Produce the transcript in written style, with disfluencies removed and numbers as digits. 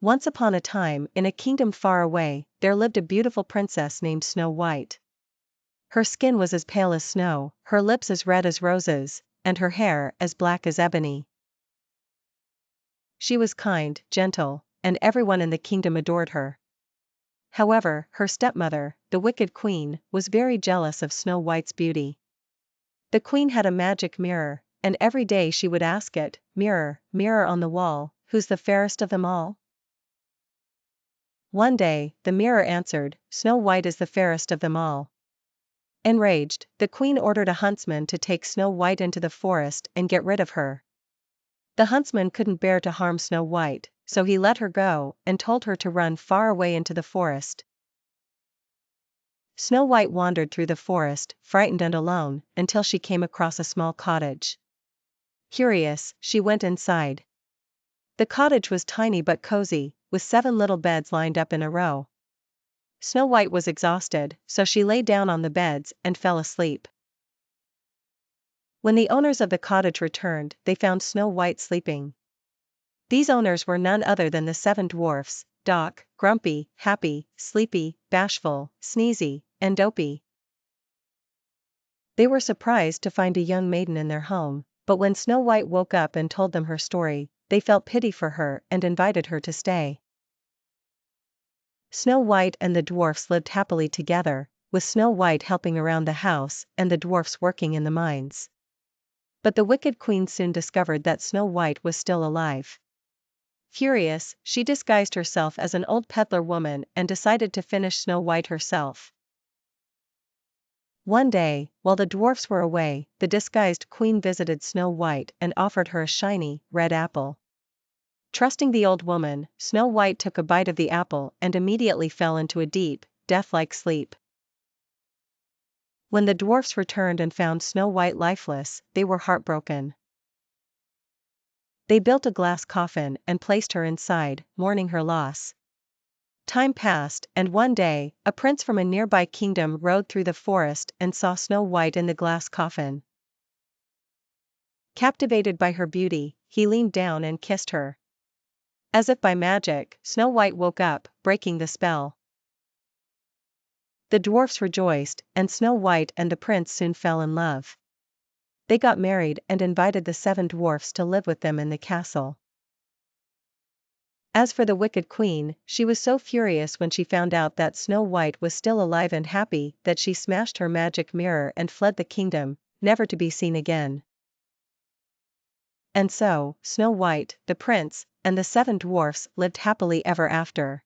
Once upon a time, in a kingdom far away, there lived a beautiful princess named Snow White. Her skin was as pale as snow, her lips as red as roses, and her hair as black as ebony. She was kind, gentle, and everyone in the kingdom adored her. However, her stepmother, the wicked queen, was very jealous of Snow White's beauty. The queen had a magic mirror, and every day she would ask it, "Mirror, mirror on the wall, who's the fairest of them all?" One day, the mirror answered, "Snow White is the fairest of them all." Enraged, the queen ordered a huntsman to take Snow White into the forest and get rid of her. The huntsman couldn't bear to harm Snow White, so he let her go and told her to run far away into the forest. Snow White wandered through the forest, frightened and alone, until she came across a small cottage. Curious, she went inside. The cottage was tiny but cozy, with 7 little beds lined up in a row. Snow White was exhausted, so she lay down on the beds and fell asleep. When the owners of the cottage returned, they found Snow White sleeping. These owners were none other than the 7 dwarfs, Doc, Grumpy, Happy, Sleepy, Bashful, Sneezy, and Dopey. They were surprised to find a young maiden in their home, but when Snow White woke up and told them her story, they felt pity for her and invited her to stay. Snow White and the dwarfs lived happily together, with Snow White helping around the house and the dwarfs working in the mines. But the wicked queen soon discovered that Snow White was still alive. Furious, she disguised herself as an old peddler woman and decided to finish Snow White herself. One day, while the dwarfs were away, the disguised queen visited Snow White and offered her a shiny, red apple. Trusting the old woman, Snow White took a bite of the apple and immediately fell into a deep, death-like sleep. When the dwarfs returned and found Snow White lifeless, they were heartbroken. They built a glass coffin and placed her inside, mourning her loss. Time passed, and one day, a prince from a nearby kingdom rode through the forest and saw Snow White in the glass coffin. Captivated by her beauty, he leaned down and kissed her. As if by magic, Snow White woke up, breaking the spell. The dwarfs rejoiced, and Snow White and the prince soon fell in love. They got married and invited the 7 dwarfs to live with them in the castle. As for the wicked queen, she was so furious when she found out that Snow White was still alive and happy that she smashed her magic mirror and fled the kingdom, never to be seen again. And so, Snow White, the prince, and the 7 dwarfs lived happily ever after.